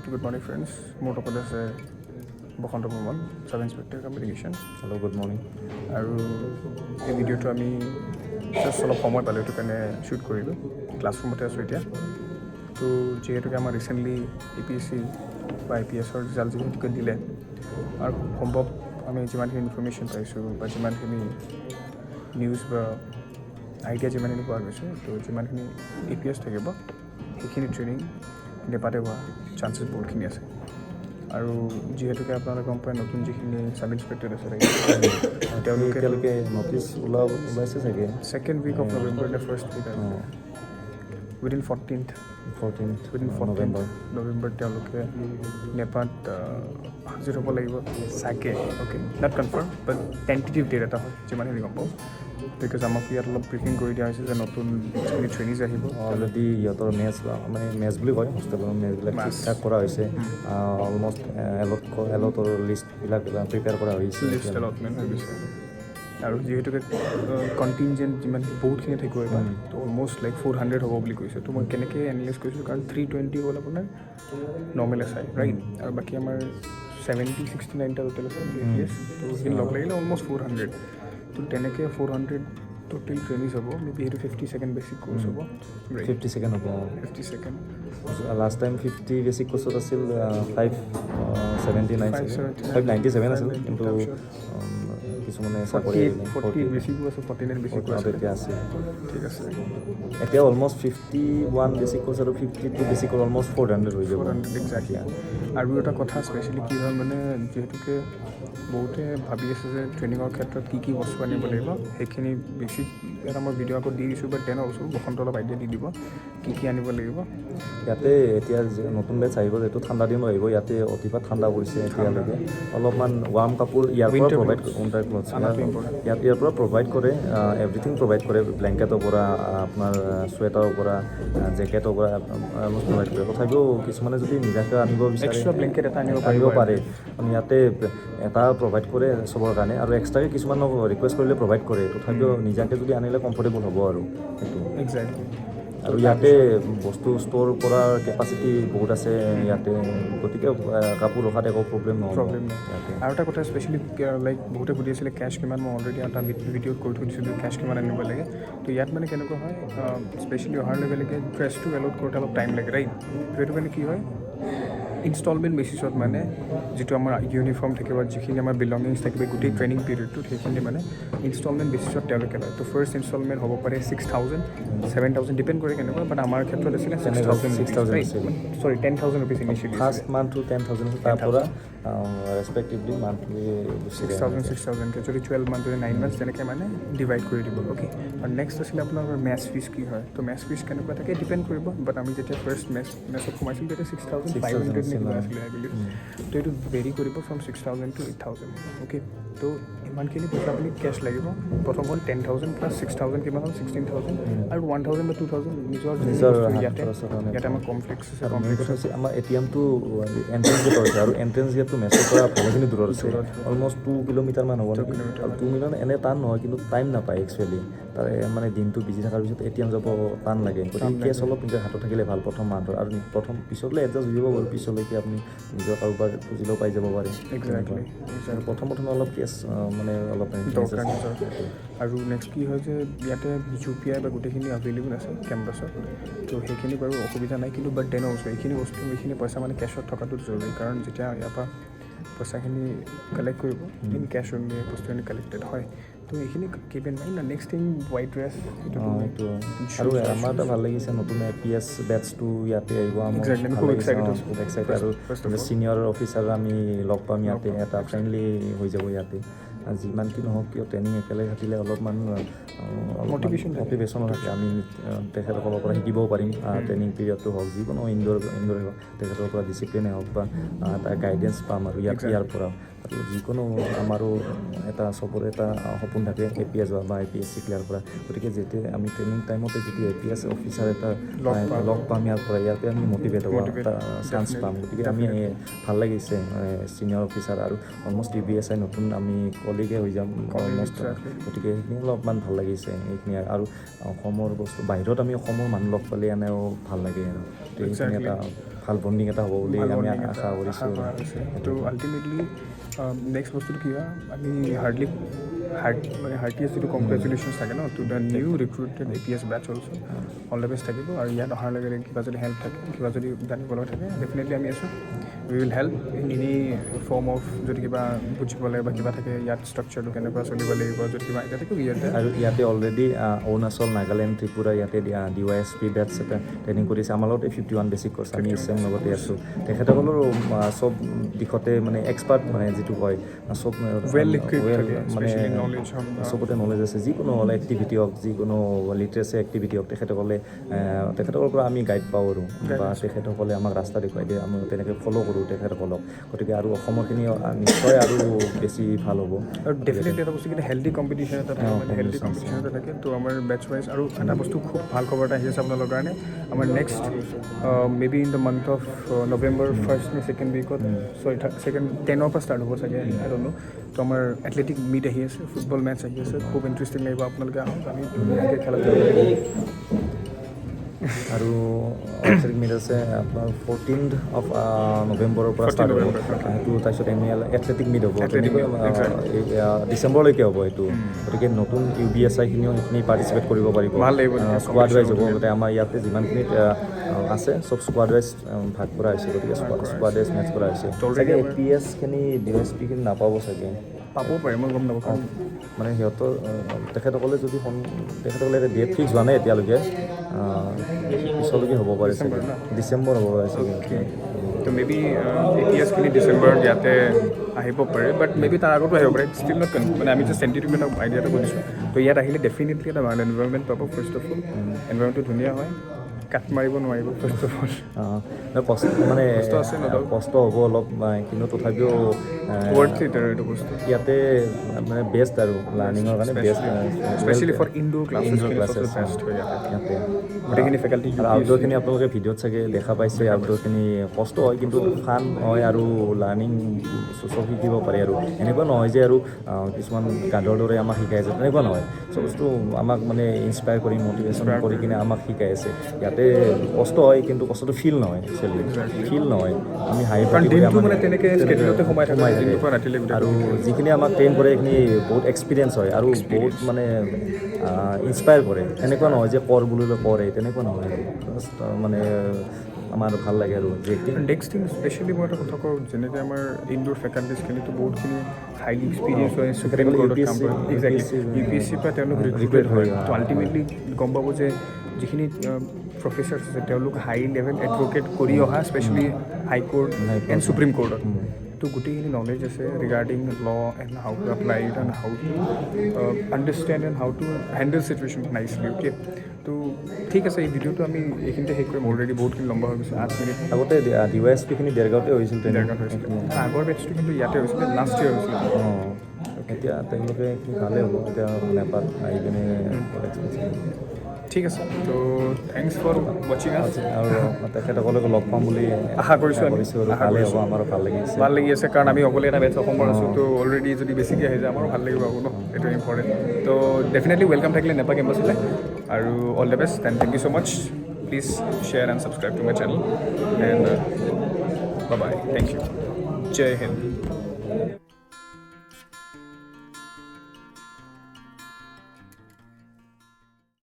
Good morning, friends. More topic is Basanta Barman, Sub Inspector Communication. Hello, good morning. আৰু এই ভিডিঅ'টো আমি just অলপ সময় পালোঁ এইটো কাৰণে শ্বুট কৰিলোঁ ক্লাছৰুমতে আছোঁ এতিয়া তো যিহেতুকে আমাৰ ৰিচেণ্টলি APSc বা APSৰ ৰিজাল্ট যিহেতুকে দিলে আৰু সম্ভৱ আমি যিমানখিনি ইনফৰ্মেশ্যন পাইছোঁ বা যিমানখিনি নিউজ বা আইডিয়া যিমানখিনি পোৱা গৈছে তো যিমানখিনি APS থাকিব সেইখিনি ট্ৰেইনিং নেপাতে হোৱা চান্সেছ বহুতখিনি আছে আৰু যিহেতুকে আপোনালোকে গম পায় নতুন যিখিনি চাব ইনস্পেক্টৰ আছে তেওঁলোকে নটিচ ওলাইছে চাগে second week of November the first week within 14th November তেওঁলোকে নেপাত হাজিৰ হ'ব লাগিব চাগে okay not confirm but tentative date এটা হয় যিমানখিনি গম পাওঁ বিকজ আমাক ইয়াত অলপ ব্ৰিফিং কৰি দিয়া হৈছে যে নতুন যিখিনি ট্ৰেইনিজ আহিব অলৰেডি ইহঁতৰ মেচ বুলি কয় হোষ্টেলৰ মেচবিলাক ঠিক ঠাক কৰা হৈছে অলমষ্ট এলটৰ লিষ্টবিলাক প্ৰিপেয়াৰ কৰা হৈছে লিষ্ট এলটমেণ্ট হৈ গৈছে আৰু যিহেতুকে কণ্টিনজেণ্ট যিমান বহুতখিনি থাকিব এইবাৰ তো অলমষ্ট লাইক 400 হ'ব বুলি কৈছে তো মই কেনেকৈ এনালাইজ কৰিছোঁ কাৰণ 320 হ'ল আপোনাৰ নৰ্মেল এছ আই ৰাইট আৰু বাকী আমাৰ 70-69টা টোটেল আছে APS তো সেইখিনি লগ লাগিলে অলমষ্ট 400 তো তেনেকৈ 400 টোটেল ট্ৰেইনিজ হ'ব মেবি সেইটো 50 ছেকেণ্ড বেছিক কোৰ্চ হ'ব 50 ছেকেণ্ড হ'ব 50 ছেকেণ্ড লাষ্ট টাইম 50 বেছিক কোৰ্চত আছিল 597 আছিল কিন্তু কিছুমানে চাকৰি 40 বেছিকো আছে 49 বেছিকো আছে এতিয়া আছে ঠিক আছে এতিয়া অলমষ্ট 51 বেছিক কোৰ্চ আৰু 52 বেছিক অলমষ্ট 400 হৈ যাব এক্সাক্টলি আৰু এটা কথা স্পেচিয়েলি কি হয় মানে যিহেতুকে বহুতে ভাবি আছে যে ট্ৰেইনিঙৰ ক্ষেত্ৰত কি বস্তু আনিব লাগিব সেইখিনি বেছিক এটা মই ভিডিঅ' আকৌ দি দিছোঁ বাট দেন অলছো বসন্ত অলপ আইডিয়া দি দিব কি আনিব লাগিব ইয়াতে এতিয়া নতুন বেচ আহিব যিহেতু ঠাণ্ডা দিন আহিব ইয়াতে অতিপাত ঠাণ্ডা পৰিছে এতিয়ালৈকে অলপমান ৱাৰ্ম কাপোৰ ইয়াৰ পৰা প্ৰভাইড ইয়াৰ পৰা প্ৰভাইড কৰে এভৰিথিং প্ৰভাইড কৰে ব্লেংকেটৰ পৰা আপোনাৰ চুৱেটাৰৰ পৰা জেকেটৰ পৰা প্ৰভাইড কৰে তথাপিও কিছুমানে যদি নিজাকৈ আনিব বিচাৰে এক্সট্ৰা ব্লেংকেট এটা আনিব পাৰে ইয়াতে এটা প্ৰভাইড কৰে চবৰ কাৰণে আৰু এক্সট্ৰাকৈ কিছুমানক ৰিকুৱেষ্ট কৰিলে প্ৰভাইড কৰে তথাপিও নিজাকৈ যদি আনিলে কমফৰ্টেবল হ'ব আৰু সেইটো এক্সেক্টলি আৰু ইয়াতে বস্তু ষ্ট'ৰ কৰাৰ কেপাচিটি বহুত আছে ইয়াতে গতিকে কাপোৰ ৰখাত একো প্ৰব্লেম নহয় আৰু এটা কথা স্পেচিয়েলি লাইক বহুতে সুধি আছিলে কেছ কিমান মই অলৰেডি এটা ভিডিঅ'ত কৰি থৈ দিছিলোঁ কেছ কিমান আনিব লাগে তো ইয়াত মানে কেনেকুৱা হয় স্পেচিয়েলি অহাৰ লগে লগে ড্ৰেছটো এল'ট কৰোঁতে অলপ টাইম লাগে ৰাইট সেইটো মানে কি হয় ইনষ্টলমেণ্ট বেচিছত মানে যিটো আমাৰ ইউনিফৰ্ম থাকিব যিখিনি আমাৰ বিলংগিংছ থাকিব গোটেই ট্ৰেইনিং পিৰিয়ডটোত সেইখিনি মানে ইনষ্টলমেণ্ট বেচিছত তেওঁলোকে লয় তো ফাৰ্ষ্ট ইনষ্টলমেণ্ট হ'ব পাৰে 6,000 7,000 ডিপেণ্ড কৰে কেনেকুৱা বাট আমাৰ ক্ষেত্ৰত আছিলে 6,000 চৰি 10,000 ৰুপিজ ইনিচিয়েলি ফাৰ্ষ্ট মান্থটো 10,000 তাৰ পৰা ৰেচপেক্টিভলি মান্থলি 6,000কে যদি 12 মান্থ যদি 9 মান্থ তেনেকৈ মানে ডিভাইড কৰি দিব অ'কে আৰু নেক্সট আছিলে আপোনালোকৰ মেচ ফিজ কি হয় তো মেচ ফিজ কেনেকুৱা থাকে ডিপেণ্ড কৰিব বাট আমি যেতিয়া ফাৰ্ষ্ট মেচত সোমাইছিলোঁ তেতিয়া 6,500 নিকিবা আছিলে আই বিলিভ তো এইটো ভেৰি কৰিব ফ্ৰম 6,000 to 8,000 অ'কে তো ইমানখিনি পইচা আপুনি কেছ লাগিব প্ৰথম হ'ল 10,000 প্লাছ 6,000 কিমান হ'ল 16,000 আৰু 1,000 বা 2,000 নিজৰ ইয়াতে আমাৰ কমপ্লেক্স আছে আমাৰ ATMটো এণ্ট্ৰেঞ্চ গেট হৈছে আৰু এণ্ট্ৰেঞ্চ গেটটো মেচৰ পৰা ভালেখিনি দূৰত আছে অলমষ্ট 2 কিলোমিটাৰমান হ'ব নেকি আৰু 2 মিটাৰ এনে টান নহয় কিন্তু টাইম নাপায় একচুৱেলি তাৰে মানে দিনটো বিজি থকাৰ পিছত ATM যাব টান লাগে গতিকে কেছ অলপ নিজৰ হাতত থাকিলে ভাল প্ৰথম মাহৰ আৰু প্ৰথম পিছলৈ এডজাষ্ট হৈ যাব বাৰু পিছলৈকে আপুনি নিজৰ কাৰোবাৰ পুঁজিলেও পাই যাব পাৰে আৰু প্ৰথমে অলপ কেছ মানে অলপ আৰু নেক্সট কি হয় যে ইয়াতে UPI বা গোটেইখিনি এভেইলেবল আছে কেম্পাছত তো সেইখিনি বাৰু অসুবিধা নাই কিন্তু বাট দেন অলছো এইখিনি পইচা মানে কেছত থকাটো জৰুৰী কাৰণ যেতিয়া ইয়াৰ পৰা পইচাখিনি কালেক্ট কৰিব ইন কেছ অনলি বস্তুখিনি কালেক্টেড হয় তো এইখিনি keep in mind next thing white dress এইটো আৰু আমাৰ এটা ভাল লাগিছে নতুন APS বেটছটো ইয়াতে আহিব আমাৰ খুব এক্সাইটেড আৰু ছিনিয়ৰ অফিচাৰ আমি লগ পাম ইয়াতে এটা ফ্ৰেণ্ডলি হৈ যাব ইয়াতে যিমান কি নহওক কিয় ট্ৰেইনিং একেলগে থাকিলে অলপমান মটিভেশ্যনো থাকে আমি তেখেতসকলৰ পৰা শিকিবও পাৰিম ট্ৰেইনিং পিৰিয়ডটো হওক যিকোনো ইনডোৰ হওক তেখেতৰ পৰা ডিচিপ্লিনে হওক বা এটা গাইডেঞ্চ পাম আৰু ইয়াৰ পৰা আৰু যিকোনো আমাৰো এটা চবৰে এটা সপোন থাকে APS হোৱা বা APSc ক্লিয়াৰ কৰা গতিকে যেতিয়া আমি ট্ৰেইনিং টাইমতে যদি APS অফিচাৰ এটা লগ পাম ইয়াৰ পৰা ইয়াতে আমি মটিভেট হোৱা এটা চান্স পাম গতিকে আমি ভাল লাগিছে ছিনিয়ৰ অফিচাৰ আৰু অলমষ্ট UBSI নতুন আমি কলিগে হৈ যাম অলমষ্ট গতিকে সেইখিনি অলপমান ভাল লাগিছে এইখিনি আৰু অসমৰ বস্তু বাহিৰত আমি অসমৰ মানুহ লগ পালে এনেও ভাল লাগে আৰু এইখিনি এটা ভাল বণ্ডিং এটা হ'ব বুলি আমি আশা কৰিছোঁ তো আল্টিমেটলি নেক্সট বস্তুটো কি হয় আমি হাৰ্টিয়েষ্ট যিটো কংগ্ৰেচুলেশ্যনছ থাকে ন to the new recruited APS batch also' all the best থাকিব আৰু ইয়াত অহাৰ লগে লগে কিবা যদি হেল্প থাকে কিবা যদি জানিবলৈ থাকে ডেফিনেটলি আমি আছোঁ we will help in any form of যদি কিবা বুজিব লাগে বা কিবা থাকে ইয়াত ষ্ট্ৰাকচাৰটো কেনেকুৱা চলিব লাগিব যদি কিবা এতিয়া থাকে ইয়াতে আৰু ইয়াতে অলৰেডি অৰুণাচল নাগালেণ্ড ত্ৰিপুৰা ইয়াতে DYSP বেটছ এটা ট্ৰেইনিং কৰিছে আমাৰ লগত 51 বেছিক কৰ্চ আমি ASM লগতে আছোঁ তেখেতসকলৰ চব দিশতে মানে এক্সপাৰ্ট মানে যিটো কয় চব মানে চবতে নলেজ আছে যিকোনো হ'লে এক্টিভিটি হওক যিকোনো লিটাৰেচি এক্টিভিটি হওক তেখেতসকলৰ পৰা আমি গাইড পাওঁ আৰু বা তেখেতসকলে আমাক ৰাস্তা দেখুৱাই দিয়ে আমি তেনেকৈ ফ'ল' কৰোঁ তেখেতসকলক গতিকে আৰু অসমৰখিনি নিশ্চয় আৰু বেছি ভাল হ'ব আৰু ডেফিনেটলি এটা বস্তু কিন্তু হেল্ডি কম্পিটিশ্যন এটা থাকে তো আমাৰ বেটছ ৱাইজ আৰু এটা বস্তু খুব ভাল খবৰ এটা আহি আছে আপোনালোকৰ কাৰণে আমাৰ next maybe in the month of November first নে ছেকেণ্ড উইকত ছেকেণ্ড 10ৰ পৰা ষ্টাৰ্ট হ'ব চাগে আই ডণ্ট ন' তো আমাৰ এথলেটিক মিট আহি আছে ফুটবল মেটচ আহি আছে খুব ইণ্টাৰেষ্টিং লাগিব আপোনালোকে আহক আমি ধুনীয়াকৈ খেলা আৰু এথলেটিক মিট আছে আপোনাৰ 14th অফ নৱেম্বৰৰ পৰা ষ্টাৰ্ট হ'ব সেইটো তাৰপিছত এনুৱেল এথলেটিক মিট হ'ব ডিচেম্বৰলৈকে হ'ব এইটো গতিকে নতুন UBSIখিনিও সেইখিনি পাৰ্টিচিপেট কৰিব পাৰিব স্কোৱাড ৱাইজ হ'ব গতিকে আমাৰ ইয়াতে যিমানখিনিত আছে চব স্কোৱাড ৱাইজ ভাগ কৰা হৈছে গতিকে স্কোৱাড ৱাইজ মেটচ কৰা হৈছে চাগে APSখিনি DSPখিনি নাপাব চাগে পাব পাৰে মই গম নাপাওঁ মানে সিহঁতৰ তেখেতসকলে যদি তেখেতসকলে এতিয়া ডেট ফিক্স হোৱা নাই এতিয়ালৈকে পিছলৈকে হ'ব পাৰে চাগে ডিচেম্বৰ হ'ব পাৰে চাগে তো মেবি APSখিনি ডিচেম্বৰত ইয়াতে আহিব পাৰে বাট মেবি তাৰ আগতো আহিব পাৰে ষ্টিল নট মানে আমি জাষ্ট চেণ্টিটিভ এটা আইডিয়া এটা কৰিছোঁ তো ইয়াত আহিলে ডেফিনেটলি এটা ভাল এনভাইৰনমেণ্ট পাব ফাৰ্ষ্ট অফ অল এনভাইৰনমেণ্টটো ধুনীয়া হয় কাট মাৰিব নোৱাৰিব ফাৰ্ষ্ট অফ অল কষ্ট মানে কষ্ট হ'ব অলপ কিন্তু তথাপিও এইটো বস্তু ইয়াতে মানে বেষ্ট আৰু লাৰ্ণিঙৰ কাৰণে best specially for indoor classes ইয়াতে গোটেইখিনি ফেকাল্টি আৰু আউটডোৰখিনি আপোনালোকে ভিডিঅ'ত চাগে দেখা পাইছে আউটডোৰখিনি কষ্ট হয় কিন্তু ফান হয় আৰু লাৰ্ণিং চব শিকিব পাৰে আৰু এনেকুৱা নহয় যে আৰু কিছুমান গাধৰ দৰে আমাক শিকাই আছে তেনেকুৱা নহয় চব বস্তু আমাক মানে ইনস্পায়াৰ কৰি মটিভেশ্যন কৰি কিনে আমাক শিকাই আছে ইয়াতে কষ্ট হয় কিন্তু কষ্টটো ফিল নহয় একচুৱেলি ফিল নহয় আমি হাঁহি সোমাই থাকে আৰু যিখিনি আমাক ট্ৰেইন কৰে সেইখিনি বহুত এক্সপিৰিয়েঞ্চ হয় আৰু বহুত মানে ইনস্পায়াৰ কৰে এনেকুৱা নহয় যে কৰ বুলিলে কৰে তেনেকুৱা নহয় মানে আমাৰ ভাল লাগে আৰু নেক্সট থিং স্পেচিয়েলি মই এটা কথা কওঁ যেনেকৈ আমাৰ ইনডোৰ ফেকাল্টিজখিনিতো বহুতখিনি হাইলি এক্সপিৰিয়েঞ্চ হয় সুপ্ৰিম কোৰ্টত কাম কৰে UPSCৰ পৰা তেওঁলোক ৰিক্ৰুটেড হয় তো আল্টিমেটলি গম পাব যে যিখিনি প্ৰফেচাৰ্ছ আছে তেওঁলোক হাই লেভেল এডভকেট কৰি অহা specially high court and supreme কোৰ্টত তো গোটেইখিনি নলেজ আছে regarding law and how to apply it and how to understand and how to handle situation nicely okay তো ঠিক আছে এই ভিডিঅ'টো আমি এইখিনিতে শেষ কৰিম অলৰেডি বহুতখিনি লম্বা হৈ গৈছে 8 মিনিট আগতে DYSPখিনি দেৰগাঁৱতে হৈছিল দেৰগাঁৱত হৈছিল আগৰ বেটছটো কিন্তু ইয়াতে হৈছিলে লাষ্ট ইয়েৰ হৈছিলে এতিয়া তেওঁলোকে কি ভালেই হ'ব এতিয়া নেপাত আহি পিনে ঠিক আছে তো থেংকছ ফৰ ৱাচিং আছ আৰু তেখেতসকলক লগ পাম বুলি আশা কৰিছোঁ ভালেই হ'ব আমাৰো ভাল লাগি আছে কাৰণ আমি অকলে এটা বেটছ অসমৰ আছোঁ তো অলৰেডি যদি বেছিকৈ আহি যায় আমাৰো ভাল লাগিব আকৌ ন এইটো ইম্পৰ্টেণ্ট তো ডেফিনেটলি ৱেলকাম থাকিলে নেপা কেম্পাছলৈ আৰু all the best and thank you so' much please share and subscribe to my channel and bye bye thank you জয় হিন্দ